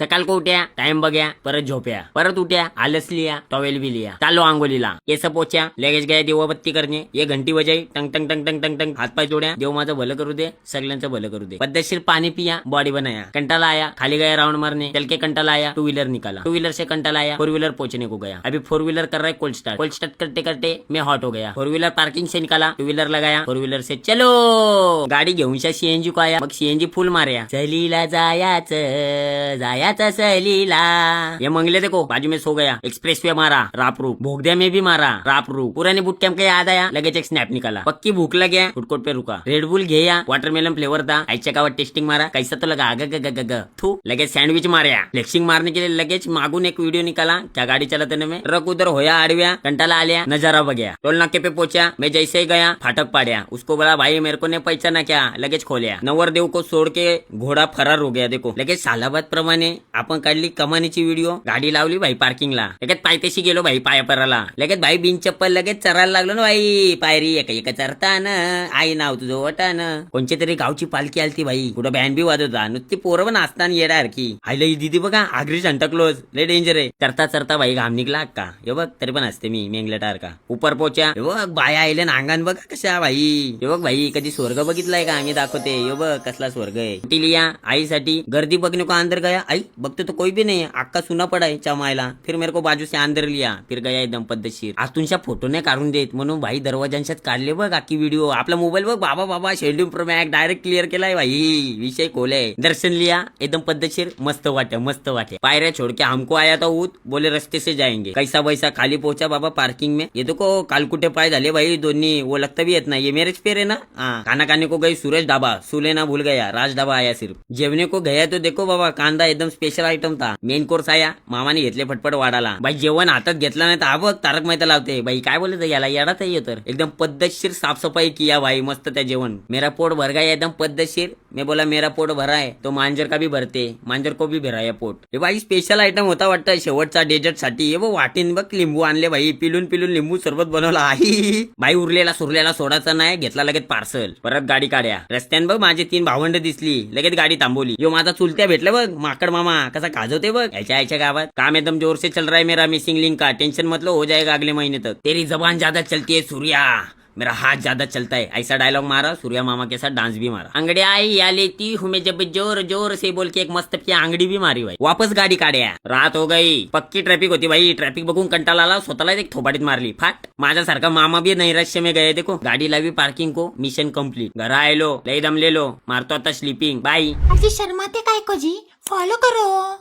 सकाळ को उठ्या, टाइम बघ्या, परत झोप्या, परत उठ्या, आलस लिया, टॉवेल भी लिया, चालो आंघोलीला, केस पोच्या, लगेच गया देवबत्ती करणे, ये घंटी बजाई, टंग टंग टंग टंग टंग टंग, हात पाय जोड्या, देव माझं भलं करू दे, सगळ्यांचं भलं करू दे, पद्धतशीर पानी पिया, बॉडी बनाया, कंटाला आया, खाली गया राउंड मारने, चल के कंटाला आया, टू व्हीलर निकाला, टू व्हीलर से कंटाला आया, फोर व्हीलर पहुंचने को गया, अभी फोर व्हीलर कर रहा है कोल्ड स्टार्ट करते करते मैं हॉट हो गया, फोर व्हीलर पार्किंग से निकाला, टू व्हीलर लगाया, फोर व्हीलर से चलो, गाडी घेऊनशा सीएनजी को आया, मग सीएनजी फुल मार्या, चलीला जायाचं सहलीला, ये मंगले देखो बाजू में सो गया, एक्सप्रेस वे मारा, राप रूप, भोगद्या में भी मारा, राप रूप, पुराने बूट कैंप का याद आया, लगेच एक स्नैप निकाला, पक्की भूख लगे, फुडकोर्ट पे रुका, रेडबुल घ्या, वाटरमेलन फ्लेवर था, आईच्या गावात टेस्टिंग मारा, कैसा तो लगा, ग थू, लगेच सैंडविच मारा, फ्लेक्सिंग मारने के लिए लगेच मागून एक वीडियो निकाला, क्या गाड़ी चलाते में, रक उधर होया आडव्या, कंटाला आल्या, नजारा बघ्या, टोल नाके पे पहुंचा, मैं जैसे ही गया, फाटक पाड्या, उसको बोला भाई मेरे को नहीं पहचाना क्या, लगेच खोल्या, नवर देव को सोड के घोडा फरार हो गया, देखो लगेच सालाबाद प्रमाणे आपण काढली कमानीची व्हिडिओ, गाडी लावली भाई पार्किंगला, लगेच पायथ्याशी गेलो भाई पायापराला, लगेच भाई बिन चप्पल लगेच चरायला लागलो ना भाई, पायरी एका चरतान, आई नाव तुझं वटान, कोणची तरी गावची पालखी आलती भाई, कुठं बँड बी वाजवता, नुसती पोरं पण असताना येडारखी, आईला ही दिदी बघा आगरी सांताक्लोज, लय डेंजर आहे, चरता चरता भाई घाम निघला का, हे बघ तरी पण असते मी मेंगलेटार का, उपर पोचा, हे बघ बाया आले ना अंगण बघा कशा भाई, हे बघ भाई कधी स्वर्ग बघितलाय का, आम्ही दाखवते, हे बघ कसला स्वर्ग आहे, लिया आईसाठी, गर्दी बघने को अंदर गया, आई बघते तो कोई भी नहीं है, अक्का सुना पड़ा है चमायला, फिर मेरे को बाजू से अंदर लिया, फिर गया एकदम पद्धतशीर, आज तुमच्या फोटो नाही काढून देत म्हणून भाई दरवाजांशात काढले बघ आखी व्हिडिओ, आपला मोबाईल बघ बाबा shielding pro max direct clear केलाय भाई, विषय खोले, दर्शन लिया एकदम पद्धतशीर, मस्त वाटे, पायऱ्या छोड़ के हमको आया था ऊत, बोले रस्ते से जाएंगे, कैसा वैसा खाली पहुंचा बाबा पार्किंग में, ये देखो कालकुटे पाय झाले भाई दोन्ही, वो लगता भी येत ना, ये मेरेज पेर है ना, खाना खाने को गई सूरज ढाबा, सुलेना भूल गया, राज ढाबा आया सिर्फ, जेवने को गया तो देखो बाबा कांदा एकदम स्पेशल आइटम था, मेन कोर्स आया, मामाने घेतले फटफट वाढाला, भाई जेवण हातात घेतला नाही तर हा बघ तारक मेहता लावते, भाई काय बोलत याला येडात आहे तर, एकदम पद्धतशीर साफसफाई किया भाई, मस्त त्या जेवण, मेरा पोट भर गया एकदम पद्धतशीर, मैं बोला मेरा पोट भरा है तो मांजर का भी भरते, मांजर को भी भराया पोट, हे भाई स्पेशल आइटम होता वाटतं शेवटचा डेजर्ट साठी, हे बघ वाटीन बघ लिंबू आणले भाई, पिलून लिंबू सरबत बनवला आई, भाई उरलेला सुरलेला सोडाचा नाही, घेतला लगेच पार्सल, परत गाडी काढ्या, रस्त्यान बघ माझे 3 भावंड दिसली, लगेच गाडी थांबवली, यो माझा चुलत्या भेटला बघ माकड मामा, कसा गाजवते बघ याच्या गावात, काम एकदम जोर से चल रहा है मेरा मिसिंग लिंक का, टेंशन मतलब हो जाएगा अगले महीने तक, तेरी जबान ज्यादा चलती है सूर्या, मेरा हाथ ज्यादा चलता है, ऐसा डायलॉग मारा, सूर्या मामा के साथ डांस भी मारा, अंगड़ी आई या लेती हूँ मैं जब जोर जोर से बोल के एक मस्त की अंगड़ी भी मारी भाई, वापस गाडी काढ्या, रात हो गई, पक्की ट्रॅफिक होती भाई, ट्रॅफिक बघून कंटाळा आला, स्वतःला एक थोपाडीत मारली, फाट, माझ्यासारखा मामा भी नैराश्य में गए, देखो गाडी लावी पार्किंग को, मिशन कंप्लीट, घर आयलो लय दम ले लो, मारतो आता स्लीपिंग, बाय, शर्माते काय को जी, फॉलो करो।